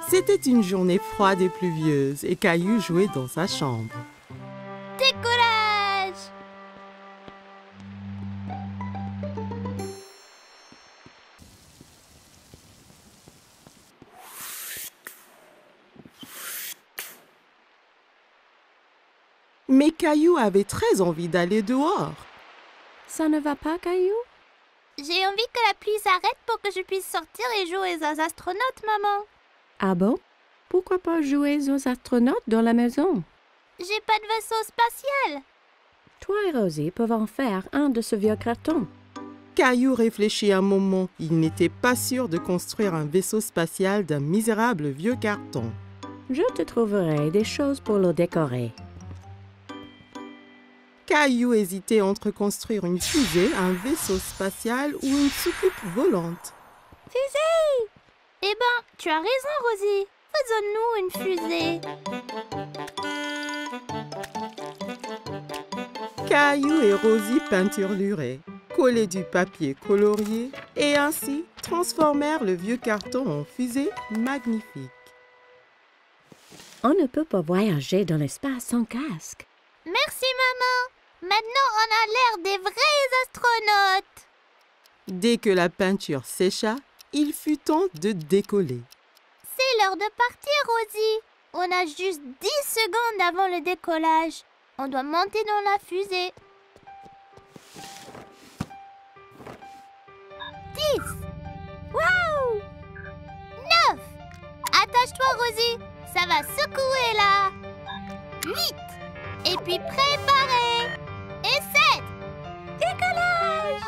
C'était une journée froide et pluvieuse et Caillou jouait dans sa chambre. Décollage! Mais Caillou avait très envie d'aller dehors. Ça ne va pas, Caillou? J'ai envie que la pluie s'arrête pour que je puisse sortir et jouer aux astronautes, maman. Ah bon? Pourquoi pas jouer aux astronautes dans la maison? J'ai pas de vaisseau spatial. Toi et Rosie peuvent en faire un de ce vieux carton. Caillou réfléchit un moment. Il n'était pas sûr de construire un vaisseau spatial d'un misérable vieux carton. Je te trouverai des choses pour le décorer. Caillou hésitait entre construire une fusée, un vaisseau spatial ou une soucoupe volante. Fusée! Eh ben, tu as raison, Rosie. Faisons-nous une fusée. Caillou et Rosie peinturluraient, collaient du papier colorié et ainsi transformèrent le vieux carton en fusée magnifique. On ne peut pas voyager dans l'espace sans casque. Merci, maman. Maintenant, on a l'air des vrais astronautes. Dès que la peinture sécha, il fut temps de décoller. C'est l'heure de partir, Rosie. On a juste 10 secondes avant le décollage. On doit monter dans la fusée. 10. Waouh! 9. Attache-toi, Rosie. Ça va secouer là. 8. Et puis préparé. Et 7. Décollage!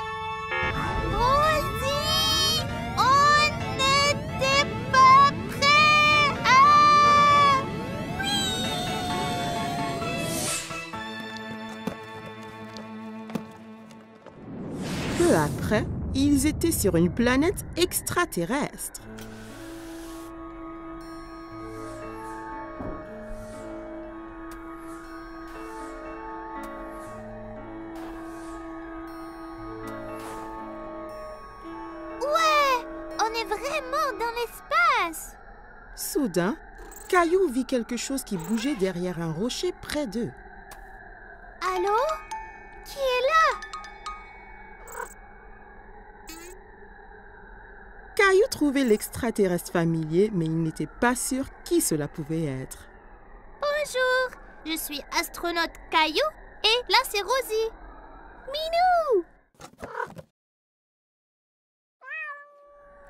Rosie! On n'était pas prêts! Ah! Oui! Peu après, ils étaient sur une planète extraterrestre. On est vraiment dans l'espace! Soudain, Caillou vit quelque chose qui bougeait derrière un rocher près d'eux. Allô? Qui est là? Caillou trouvait l'extraterrestre familier, mais il n'était pas sûr qui cela pouvait être. Bonjour, je suis astronaute Caillou et là c'est Rosie. Minou!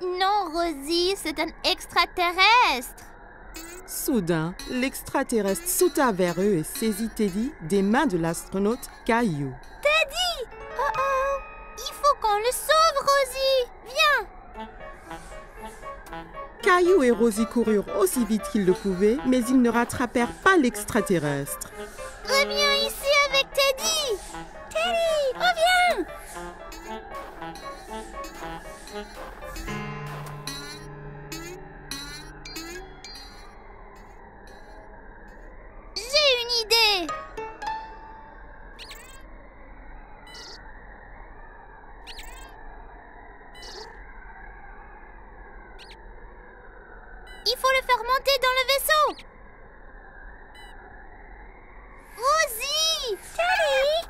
Non, Rosie, c'est un extraterrestre. Soudain, l'extraterrestre sauta vers eux et saisit Teddy des mains de l'astronaute Caillou. Teddy! Oh oh! Il faut qu'on le sauve, Rosie! Viens! Caillou et Rosie coururent aussi vite qu'ils le pouvaient, mais ils ne rattrapèrent pas l'extraterrestre. Reviens ici avec Teddy! Teddy, reviens! J'ai une idée! Il faut le faire monter dans le vaisseau! Rosie! Teddy!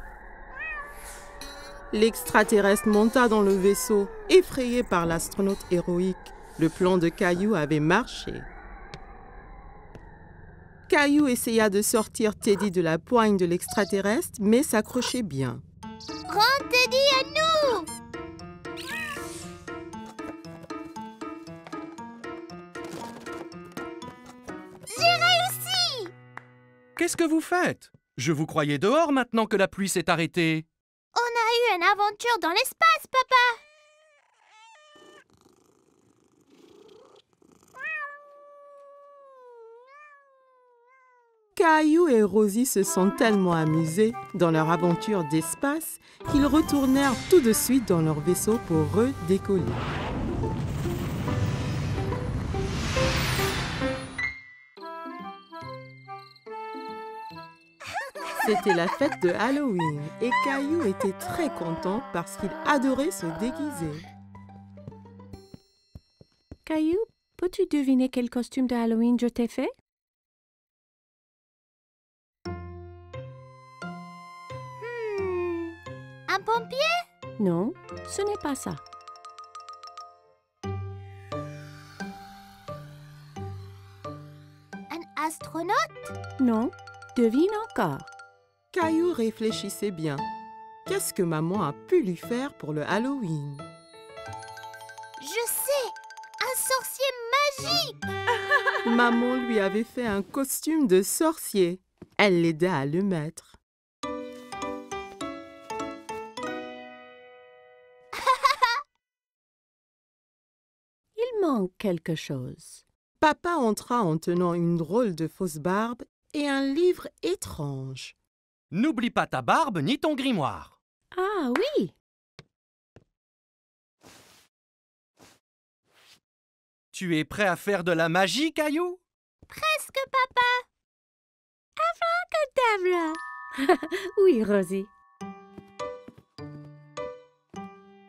L'extraterrestre monta dans le vaisseau, effrayé par l'astronaute héroïque. Le plan de Caillou avait marché. Caillou essaya de sortir Teddy de la poigne de l'extraterrestre, mais s'accrochait bien. Rends Teddy à nous! J'ai réussi! Qu'est-ce que vous faites? Je vous croyais dehors maintenant que la pluie s'est arrêtée. On a eu une aventure dans l'espace, papa! Caillou et Rosie se sont tellement amusés dans leur aventure d'espace qu'ils retournèrent tout de suite dans leur vaisseau pour redécoller. C'était la fête de Halloween et Caillou était très content parce qu'il adorait se déguiser. Caillou, Peux-tu deviner quel costume de Halloween je t'ai fait? Un pompier? Non, ce n'est pas ça. Un astronaute? Non, devine encore. Caillou réfléchissait bien. Qu'est-ce que maman a pu lui faire pour le Halloween? Je sais! Un sorcier magique! Maman lui avait fait un costume de sorcier. Elle l'aida à le mettre. Il manque quelque chose. Papa entra en tenant une drôle de fausse barbe et un livre étrange. N'oublie pas ta barbe ni ton grimoire. Ah oui! Tu es prêt à faire de la magie, Caillou? Presque, papa! Abracadabra! Oui, Rosie.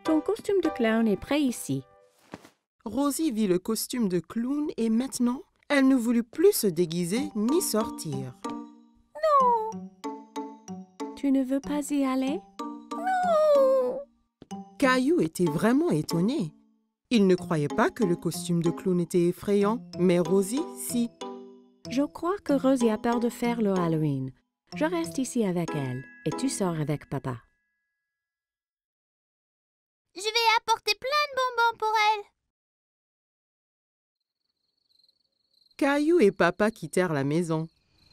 Ton costume de clown est prêt ici. Rosie vit le costume de clown et maintenant, elle ne voulut plus se déguiser ni sortir. Tu ne veux pas y aller? Caillou était vraiment étonné. Il ne croyait pas que le costume de clown était effrayant, mais Rosie, si. Je crois que Rosie a peur de faire le Halloween. Je reste ici avec elle et tu sors avec papa. Je vais apporter plein de bonbons pour elle. Caillou et papa quittèrent la maison.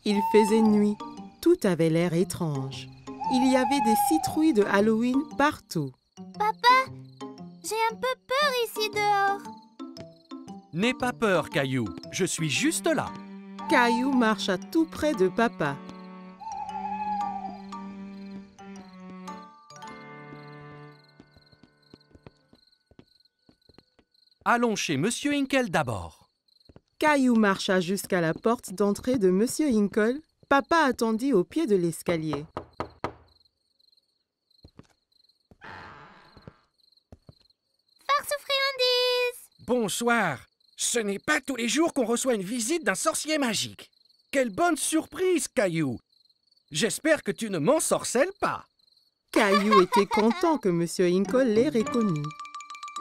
Il faisait nuit. Tout avait l'air étrange. Il y avait des citrouilles de Halloween partout. Papa, j'ai un peu peur ici dehors. N'aie pas peur, Caillou. Je suis juste là. Caillou marcha tout près de papa. Allons chez Monsieur Hinkle d'abord. Caillou marcha jusqu'à la porte d'entrée de Monsieur Hinkle. Papa attendit au pied de l'escalier. Farce aux friandises! Bonsoir. Ce n'est pas tous les jours qu'on reçoit une visite d'un sorcier magique. Quelle bonne surprise, Caillou. J'espère que tu ne m'ensorcelles pas. Caillou était content que Monsieur Hinkle l'ait reconnu.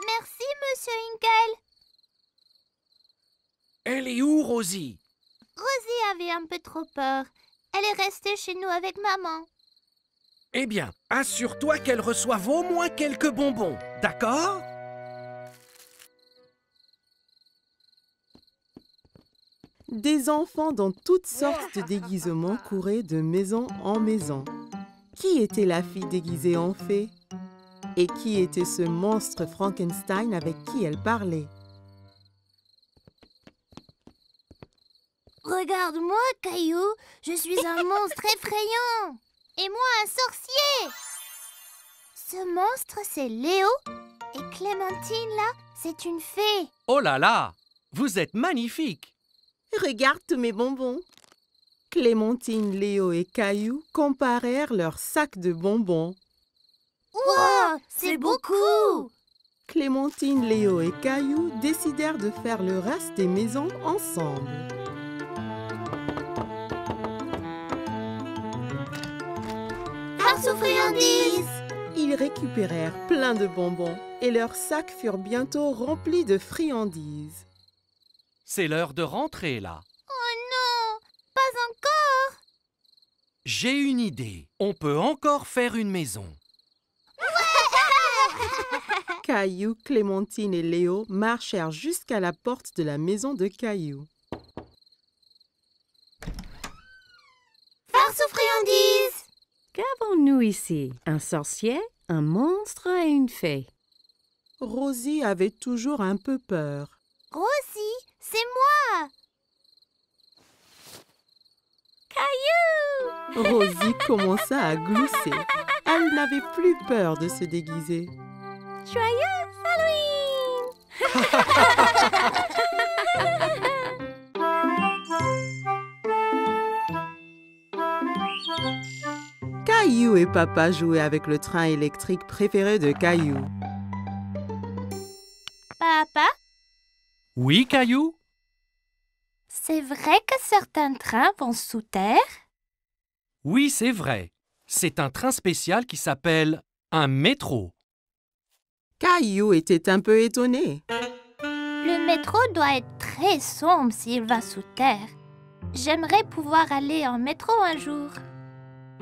Merci, Monsieur Hinkle. Elle est où, Rosie? Rosie avait un peu trop peur. Elle est restée chez nous avec maman. Eh bien, assure-toi qu'elle reçoive au moins quelques bonbons, d'accord? Des enfants dans toutes sortes de déguisements couraient de maison en maison. Qui était la fille déguisée en fée? Et qui était ce monstre Frankenstein avec qui elle parlait? Regarde-moi, Caillou. Je suis un monstre effrayant. Et moi, un sorcier. Ce monstre, c'est Léo. Et Clémentine, là, c'est une fée. Oh là là! Vous êtes magnifique! Regarde tous mes bonbons. Clémentine, Léo et Caillou comparèrent leurs sacs de bonbons. Wow, c'est beaucoup. Clémentine, Léo et Caillou décidèrent de faire le reste des maisons ensemble. Farce aux friandises. Ils récupérèrent plein de bonbons et leurs sacs furent bientôt remplis de friandises. C'est l'heure de rentrer, là. Oh non, pas encore. J'ai une idée. On peut encore faire une maison. Caillou, Clémentine et Léo marchèrent jusqu'à la porte de la maison de Caillou. Farce aux friandises. Qu'avons-nous ici? Un sorcier, un monstre et une fée. Rosie avait toujours un peu peur. Rosie, c'est moi. Caillou. Rosie commença à glousser. Elle n'avait plus peur de se déguiser. Joyeux Halloween. Caillou et papa jouaient avec le train électrique préféré de Caillou. Papa, Oui, Caillou? C'est vrai que certains trains vont sous terre? Oui, c'est vrai. C'est un train spécial qui s'appelle un métro. Caillou était un peu étonné. Le métro doit être très sombre s'il va sous terre. J'aimerais pouvoir aller en métro un jour.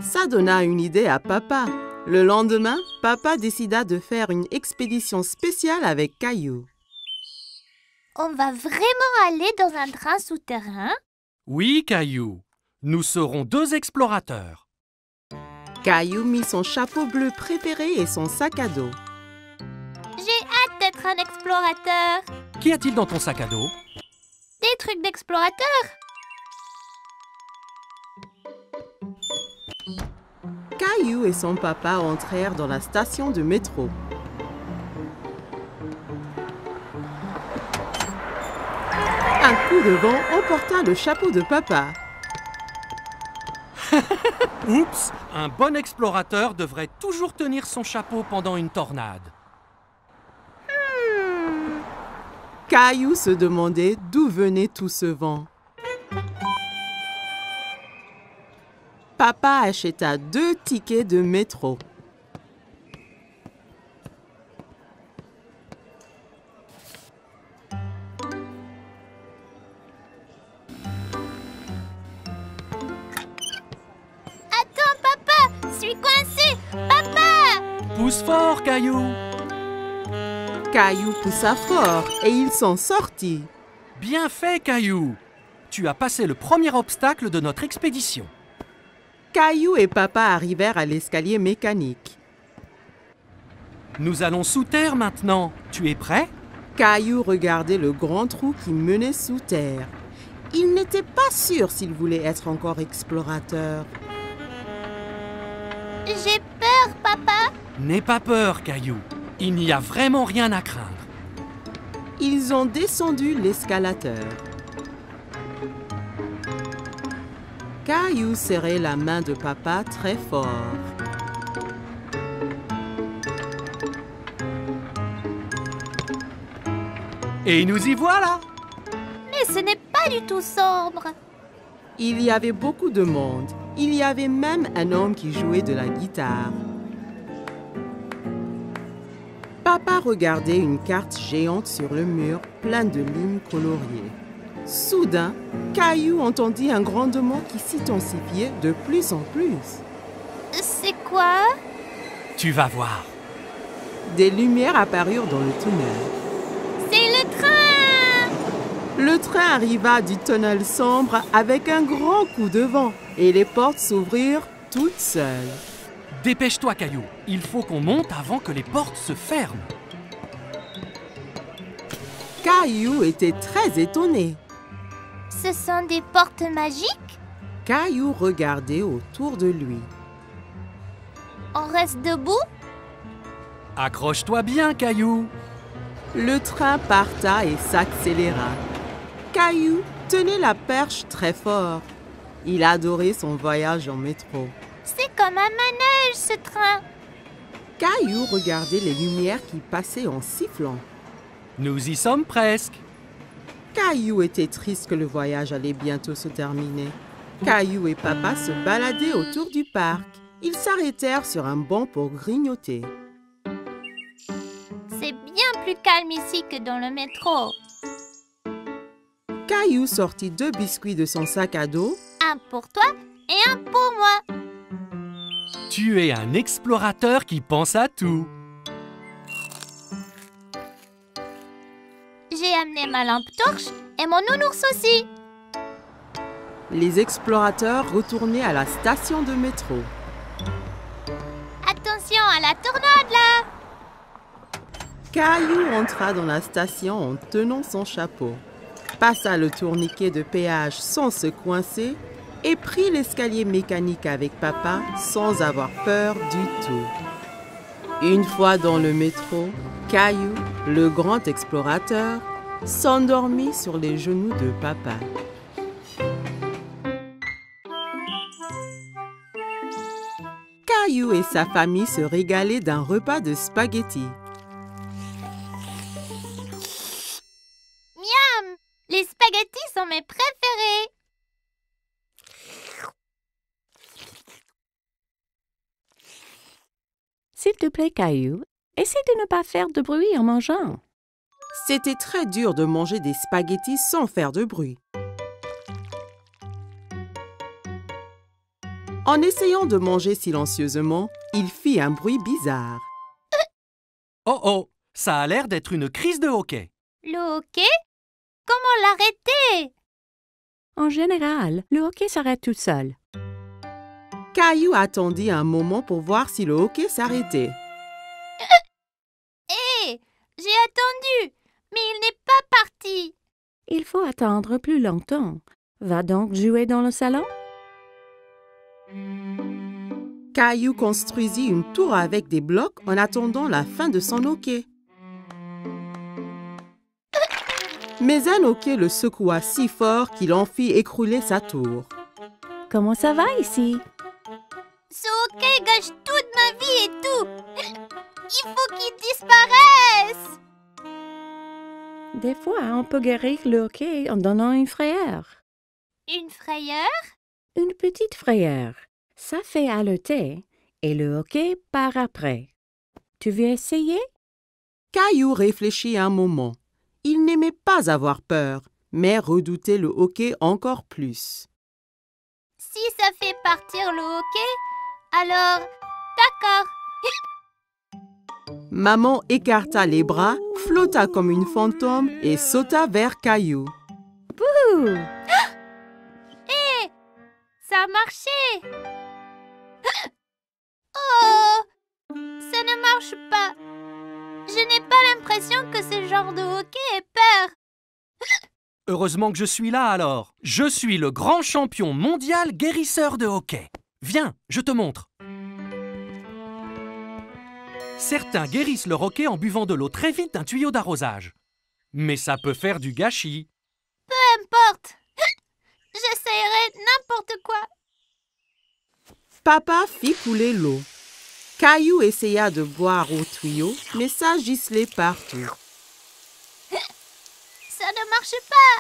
Ça donna une idée à papa. Le lendemain, papa décida de faire une expédition spéciale avec Caillou. On va vraiment aller dans un train souterrain? Oui, Caillou. Nous serons 2 explorateurs. Caillou mit son chapeau bleu préféré et son sac à dos. J'ai hâte d'être un explorateur. Qu'y a-t-il dans ton sac à dos? Des trucs d'explorateur. Caillou et son papa entrèrent dans la station de métro. Un coup de vent emporta le chapeau de papa. Oups! Un bon explorateur devrait toujours tenir son chapeau pendant une tornade. Caillou se demandait d'où venait tout ce vent. Papa acheta 2 tickets de métro. Attends, papa! Je suis coincé! Papa! Pousse fort, Caillou! Caillou poussa fort et il s'en sortit. Bien fait, Caillou! Tu as passé le premier obstacle de notre expédition. Caillou et papa arrivèrent à l'escalier mécanique. Nous allons sous terre maintenant. Tu es prêt? Caillou regardait le grand trou qui menait sous terre. Il n'était pas sûr s'il voulait être encore explorateur. J'ai peur, papa! N'aie pas peur, Caillou. Il n'y a vraiment rien à craindre. Ils ont descendu l'escalateur. Caillou serrait la main de papa très fort. Et nous y voilà! Mais ce n'est pas du tout sombre. Il y avait beaucoup de monde. Il y avait même un homme qui jouait de la guitare. Papa regardait une carte géante sur le mur, pleine de lignes coloriées. Soudain, Caillou entendit un grondement qui s'intensifiait de plus en plus. C'est quoi? Tu vas voir. Des lumières apparurent dans le tunnel. C'est le train! Le train arriva du tunnel sombre avec un grand coup de vent et les portes s'ouvrirent toutes seules. Dépêche-toi, Caillou. Il faut qu'on monte avant que les portes se ferment. Caillou était très étonné. Ce sont des portes magiques? Caillou regardait autour de lui. On reste debout? Accroche-toi bien, Caillou. Le train parta et s'accéléra. Caillou tenait la perche très fort. Il adorait son voyage en métro. C'est comme un manège, ce train. Caillou regardait les lumières qui passaient en sifflant. Nous y sommes presque. Caillou était triste que le voyage allait bientôt se terminer. Caillou et papa se baladaient autour du parc. Ils s'arrêtèrent sur un banc pour grignoter. C'est bien plus calme ici que dans le métro. Caillou sortit 2 biscuits de son sac à dos. Un pour toi et un pour moi. Tu es un explorateur qui pense à tout. J'ai amené ma lampe torche et mon nounours aussi. Les explorateurs retournaient à la station de métro. Attention à la tornade là! Caillou entra dans la station en tenant son chapeau, passa le tourniquet de péage sans se coincer et prit l'escalier mécanique avec papa sans avoir peur du tout. Une fois dans le métro, Caillou, le grand explorateur, s'endormit sur les genoux de papa. Caillou et sa famille se régalaient d'un repas de spaghettis. Miaou! plaît, Caillou, essaie de ne pas faire de bruit en mangeant. C'était très dur de manger des spaghettis sans faire de bruit. En essayant de manger silencieusement, il fit un bruit bizarre. Oh oh, ça a l'air d'être une crise de hoquet. Le hoquet? Comment l'arrêter? En général, le hoquet s'arrête tout seul. Caillou attendit un moment pour voir si le hoquet s'arrêtait. Hé, j'ai attendu, mais il n'est pas parti. Il faut attendre plus longtemps. Va donc jouer dans le salon? Caillou construisit une tour avec des blocs en attendant la fin de son hoquet. Mais un hoquet le secoua si fort qu'il en fit écrouler sa tour. Comment ça va ici? Ce hoquet gâche toute ma vie et tout. Il faut qu'il disparaisse. Des fois, on peut guérir le hoquet en donnant une frayeur. Une frayeur? Une petite frayeur. Ça fait haleter et le hoquet part après. Tu veux essayer? Caillou réfléchit un moment. Il n'aimait pas avoir peur, mais redoutait le hoquet encore plus. Si ça fait partir le hoquet, alors d'accord. Maman écarta les bras, flotta comme une fantôme et sauta vers Caillou. Ouh! Hé, ça a marché. Oh, ça ne marche pas. Je n'ai pas l'impression que ce genre de hoquet ait peur. Heureusement que je suis là alors. Je suis le grand champion mondial guérisseur de hoquet. Viens, je te montre. Certains guérissent leur hoquet en buvant de l'eau très vite d'un tuyau d'arrosage. Mais ça peut faire du gâchis. Peu importe. J'essayerai n'importe quoi. Papa fit couler l'eau. Caillou essaya de boire au tuyau, mais ça giselait partout. Ça ne marche pas.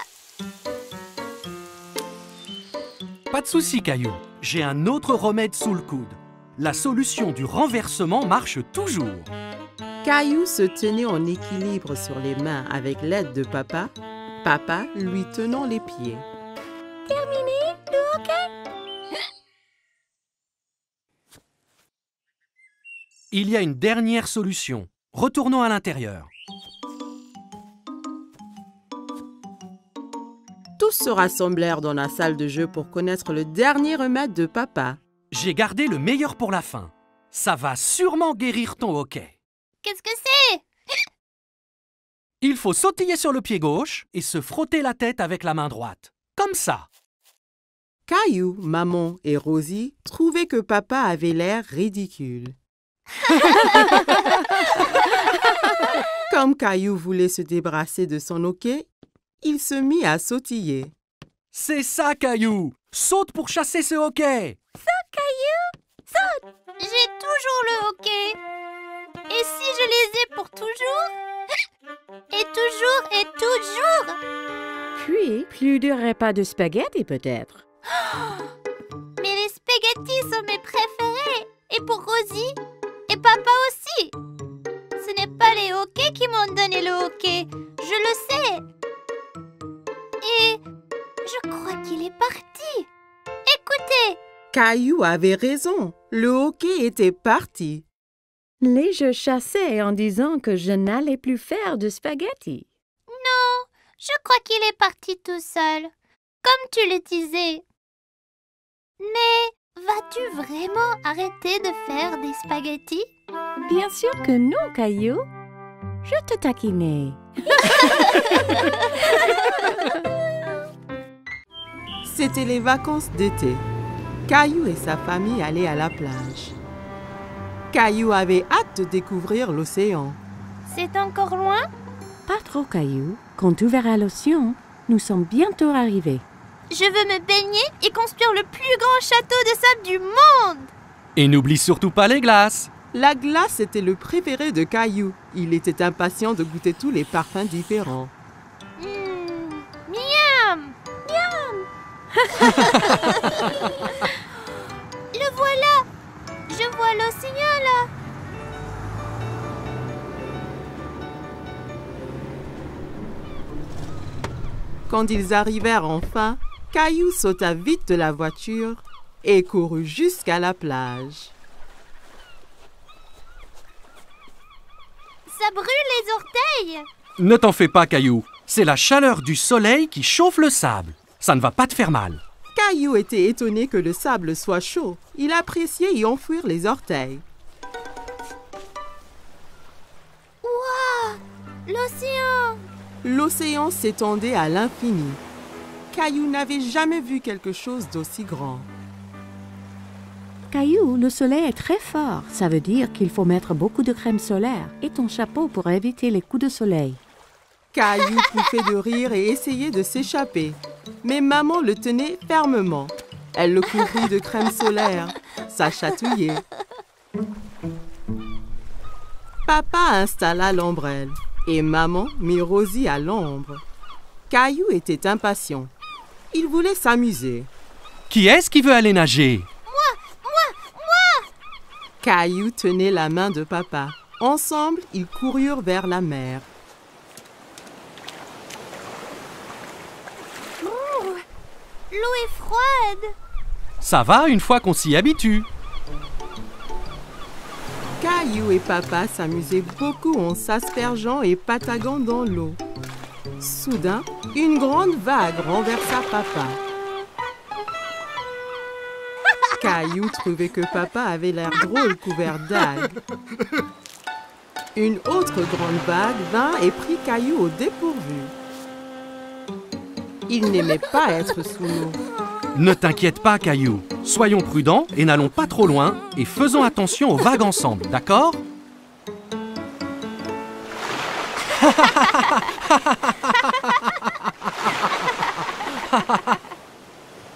Pas de souci, Caillou. J'ai un autre remède sous le coude. La solution du renversement marche toujours. Caillou se tenait en équilibre sur les mains avec l'aide de papa, papa lui tenant les pieds. Terminé le hoquet? Il y a une dernière solution. Retournons à l'intérieur. Tous se rassemblèrent dans la salle de jeu pour connaître le dernier remède de papa. J'ai gardé le meilleur pour la fin. Ça va sûrement guérir ton hoquet. Qu'est-ce que c'est? Il faut sautiller sur le pied gauche et se frotter la tête avec la main droite. Comme ça. Caillou, maman et Rosie trouvaient que papa avait l'air ridicule. Comme Caillou voulait se débarrasser de son hoquet, il se mit à sautiller. C'est ça, Caillou. Saute pour chasser ce hoquet. J'ai toujours le hoquet. Et si je les ai pour toujours? Et toujours et toujours? Puis, plus de repas de spaghettis peut-être. Mais les spaghettis sont mes préférés. Et pour Rosie? Et papa aussi. Ce n'est pas les hoquets qui m'ont donné le hoquet. Je le sais. Et je crois qu'il est parti. Écoutez. Caillou avait raison, le hoquet était parti. Les jeux chassaient en disant que je n'allais plus faire de spaghettis. Non, je crois qu'il est parti tout seul, comme tu le disais. Mais vas-tu vraiment arrêter de faire des spaghettis? Bien sûr que non, Caillou. Je te taquinais. C'était les vacances d'été. Caillou et sa famille allaient à la plage. Caillou avait hâte de découvrir l'océan. C'est encore loin? Pas trop, Caillou. Quand tu verras l'océan, nous sommes bientôt arrivés. Je veux me baigner et construire le plus grand château de sable du monde. Et n'oublie surtout pas les glaces. La glace était le préféré de Caillou. Il était impatient de goûter tous les parfums différents. Miam! Miam! Le voilà! Je vois l'océan là! Quand ils arrivèrent enfin, Caillou sauta vite de la voiture et courut jusqu'à la plage. Ça brûle les orteils! Ne t'en fais pas, Caillou. C'est la chaleur du soleil qui chauffe le sable. Ça ne va pas te faire mal. Caillou était étonné que le sable soit chaud. Il appréciait y enfouir les orteils. Waouh! L'océan! L'océan s'étendait à l'infini. Caillou n'avait jamais vu quelque chose d'aussi grand. Caillou, le soleil est très fort. Ça veut dire qu'il faut mettre beaucoup de crème solaire et ton chapeau pour éviter les coups de soleil. Caillou pouffait de rire et essayait de s'échapper. Mais maman le tenait fermement. Elle le couvrit de crème solaire. Ça chatouillait. Papa installa l'ombrelle et maman mit Rosie à l'ombre. Caillou était impatient. Il voulait s'amuser. Qui est-ce qui veut aller nager? Caillou tenait la main de papa. Ensemble, ils coururent vers la mer. L'eau est froide! Ça va une fois qu'on s'y habitue. Caillou et papa s'amusaient beaucoup en s'aspergeant et pataguant dans l'eau. Soudain, une grande vague renversa papa. Caillou trouvait que papa avait l'air drôle couvert d'algues. Une autre grande vague vint et prit Caillou au dépourvu. Il n'aimait pas être sous l'eau. Ne t'inquiète pas, Caillou. Soyons prudents et n'allons pas trop loin et faisons attention aux vagues ensemble, d'accord?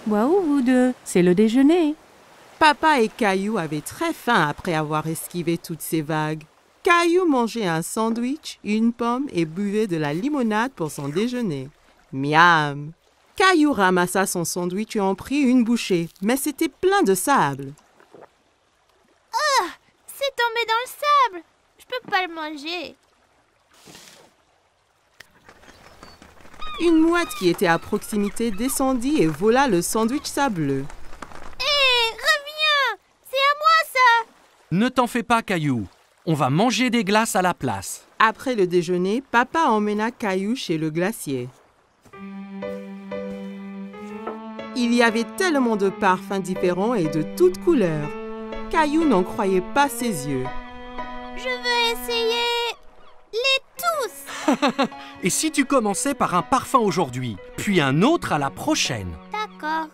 Waouh, vous deux, c'est le déjeuner. Papa et Caillou avaient très faim après avoir esquivé toutes ces vagues. Caillou mangeait un sandwich, une pomme et buvait de la limonade pour son déjeuner. Miam! Caillou ramassa son sandwich et en prit une bouchée, mais c'était plein de sable. C'est tombé dans le sable! Je peux pas le manger. Une mouette qui était à proximité descendit et vola le sandwich sableux. Hé, reviens! C'est à moi ça! Ne t'en fais pas, Caillou. On va manger des glaces à la place. Après le déjeuner, papa emmena Caillou chez le glacier. Il y avait tellement de parfums différents et de toutes couleurs. Caillou n'en croyait pas ses yeux. Je veux essayer les tous! Et si tu commençais par un parfum aujourd'hui, puis un autre à la prochaine? D'accord.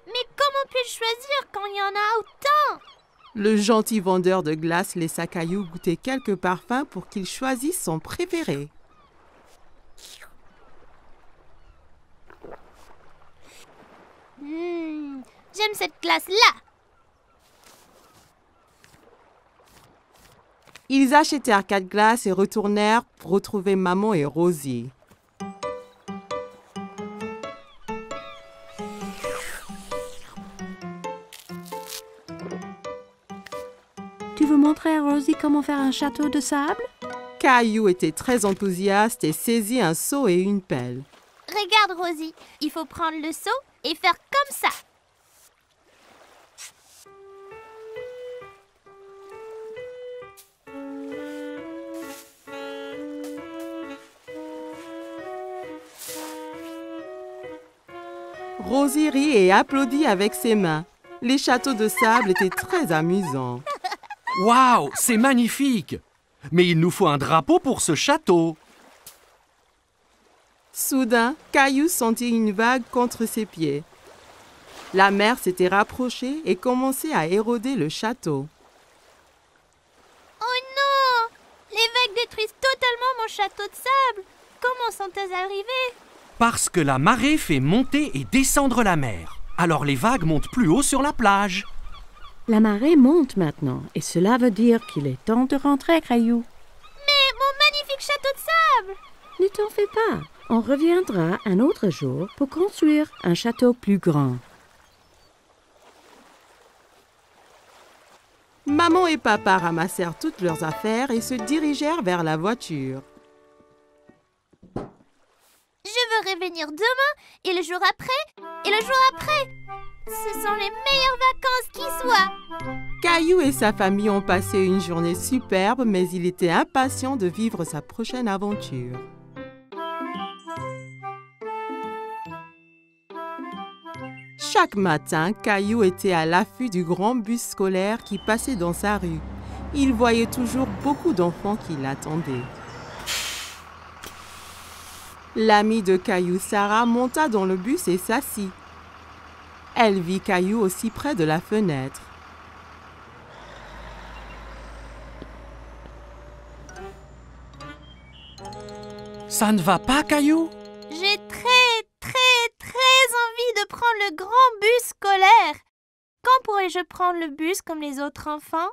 Mais comment puis-je choisir quand il y en a autant? Le gentil vendeur de glace laissa Caillou goûter quelques parfums pour qu'il choisisse son préféré. J'aime cette glace-là! Ils achetèrent 4 glaces et retournèrent pour retrouver maman et Rosie. Tu veux montrer à Rosie comment faire un château de sable? Caillou était très enthousiaste et saisit un seau et une pelle. Regarde, Rosie, il faut prendre le seau et faire comme ça. Rosie rit et applaudit avec ses mains. Les châteaux de sable étaient très amusants. Waouh, c'est magnifique! Mais il nous faut un drapeau pour ce château. Soudain, Caillou sentit une vague contre ses pieds. La mer s'était rapprochée et commençait à éroder le château. Oh non! Les vagues détruisent totalement mon château de sable. Comment sont-elles arrivées? Parce que la marée fait monter et descendre la mer. Alors les vagues montent plus haut sur la plage. La marée monte maintenant et cela veut dire qu'il est temps de rentrer, Caillou. Mais mon magnifique château de sable! Ne t'en fais pas. On reviendra un autre jour pour construire un château plus grand. Maman et papa ramassèrent toutes leurs affaires et se dirigèrent vers la voiture. Je veux revenir demain, et le jour après, et le jour après. Ce sont les meilleures vacances qui soient. Caillou et sa famille ont passé une journée superbe, mais il était impatient de vivre sa prochaine aventure. Chaque matin, Caillou était à l'affût du grand bus scolaire qui passait dans sa rue. Il voyait toujours beaucoup d'enfants qui l'attendaient. L'amie de Caillou, Sarah, monta dans le bus et s'assit. Elle vit Caillou aussi près de la fenêtre. Ça ne va pas, Caillou? J'ai très envie de prendre le grand bus scolaire. Quand pourrai-je prendre le bus comme les autres enfants?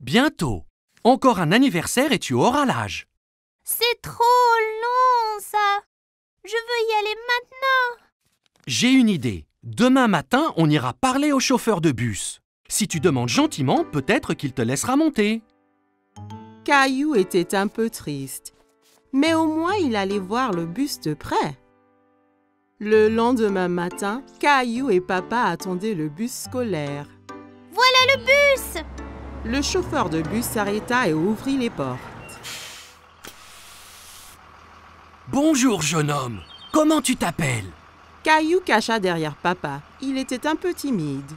Bientôt. Encore un anniversaire et tu auras l'âge. C'est trop long, ça. Je veux y aller maintenant. J'ai une idée. Demain matin, on ira parler au chauffeur de bus. Si tu demandes gentiment, peut-être qu'il te laissera monter. Caillou était un peu triste, mais au moins il allait voir le bus de près. Le lendemain matin, Caillou et papa attendaient le bus scolaire. Voilà le bus! Le chauffeur de bus s'arrêta et ouvrit les portes. Bonjour, jeune homme. Comment tu t'appelles? Caillou cacha derrière papa. Il était un peu timide.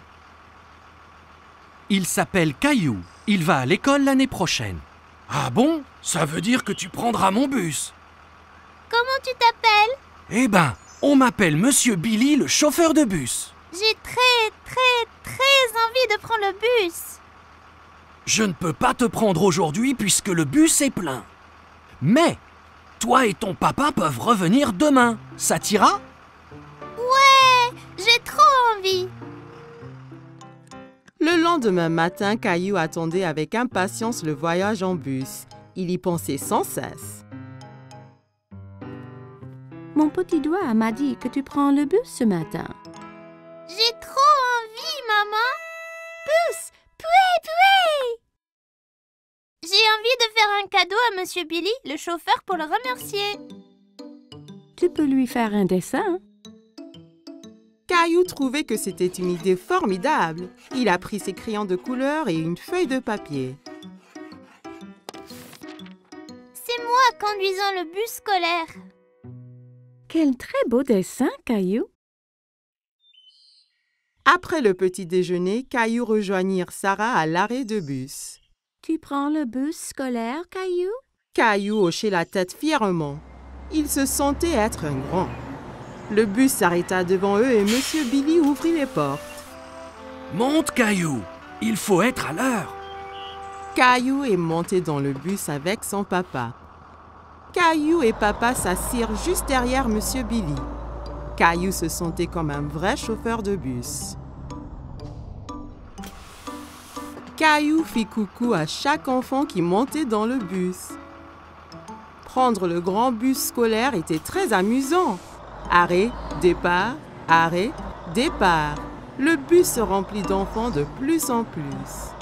Il s'appelle Caillou. Il va à l'école l'année prochaine. Ah bon? Ça veut dire que tu prendras mon bus. Comment tu t'appelles? Eh ben, on m'appelle Monsieur Billy, le chauffeur de bus. J'ai très envie de prendre le bus. Je ne peux pas te prendre aujourd'hui puisque le bus est plein. Mais, toi et ton papa peuvent revenir demain. Ça t'ira? Ouais, j'ai trop envie. Le lendemain matin, Caillou attendait avec impatience le voyage en bus. Il y pensait sans cesse. Mon petit doigt m'a dit que tu prends le bus ce matin. J'ai trop envie, maman. Bus, pouet. J'ai envie de faire un cadeau à Monsieur Billy, le chauffeur, pour le remercier. Tu peux lui faire un dessin. Caillou trouvait que c'était une idée formidable. Il a pris ses crayons de couleur et une feuille de papier. C'est moi conduisant le bus scolaire. Quel très beau dessin, Caillou. Après le petit déjeuner, Caillou rejoignit Sarah à l'arrêt de bus. Tu prends le bus scolaire, Caillou? Caillou hochait la tête fièrement. Il se sentait être un grand. Le bus s'arrêta devant eux et Monsieur Billy ouvrit les portes. Monte, Caillou. Il faut être à l'heure. Caillou est monté dans le bus avec son papa. Caillou et papa s'assirent juste derrière Monsieur Billy. Caillou se sentait comme un vrai chauffeur de bus. Caillou fit coucou à chaque enfant qui montait dans le bus. Prendre le grand bus scolaire était très amusant. Arrêt, départ, arrêt, départ. Le bus se remplit d'enfants de plus en plus.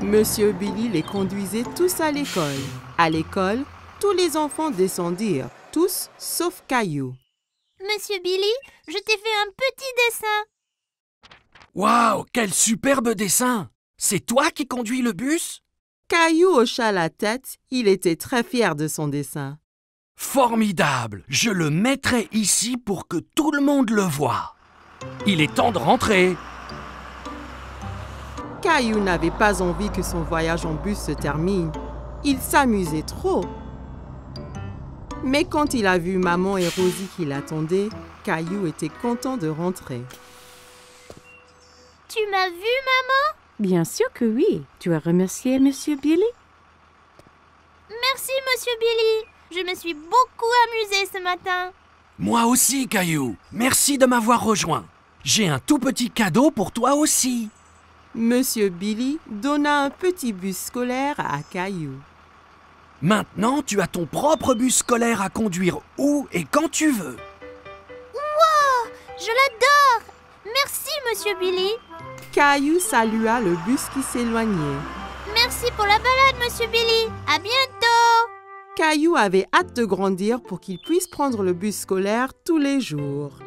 Monsieur Billy les conduisait tous à l'école. À l'école, tous les enfants descendirent, tous sauf Caillou. Monsieur Billy, je t'ai fait un petit dessin. Waouh, quel superbe dessin! C'est toi qui conduis le bus? Caillou hocha la tête, il était très fier de son dessin. Formidable! Je le mettrai ici pour que tout le monde le voie. Il est temps de rentrer. Caillou n'avait pas envie que son voyage en bus se termine. Il s'amusait trop. Mais quand il a vu maman et Rosie qui l'attendaient, Caillou était content de rentrer. Tu m'as vu, maman? Bien sûr que oui. Tu as remercié Monsieur Billy? Merci, Monsieur Billy. Je me suis beaucoup amusée ce matin. Moi aussi, Caillou. Merci de m'avoir rejoint. J'ai un tout petit cadeau pour toi aussi. Monsieur Billy donna un petit bus scolaire à Caillou. Maintenant, tu as ton propre bus scolaire à conduire où et quand tu veux. Wow, je l'adore. Merci, Monsieur Billy. Caillou salua le bus qui s'éloignait. Merci pour la balade, Monsieur Billy. À bientôt. Caillou avait hâte de grandir pour qu'il puisse prendre le bus scolaire tous les jours.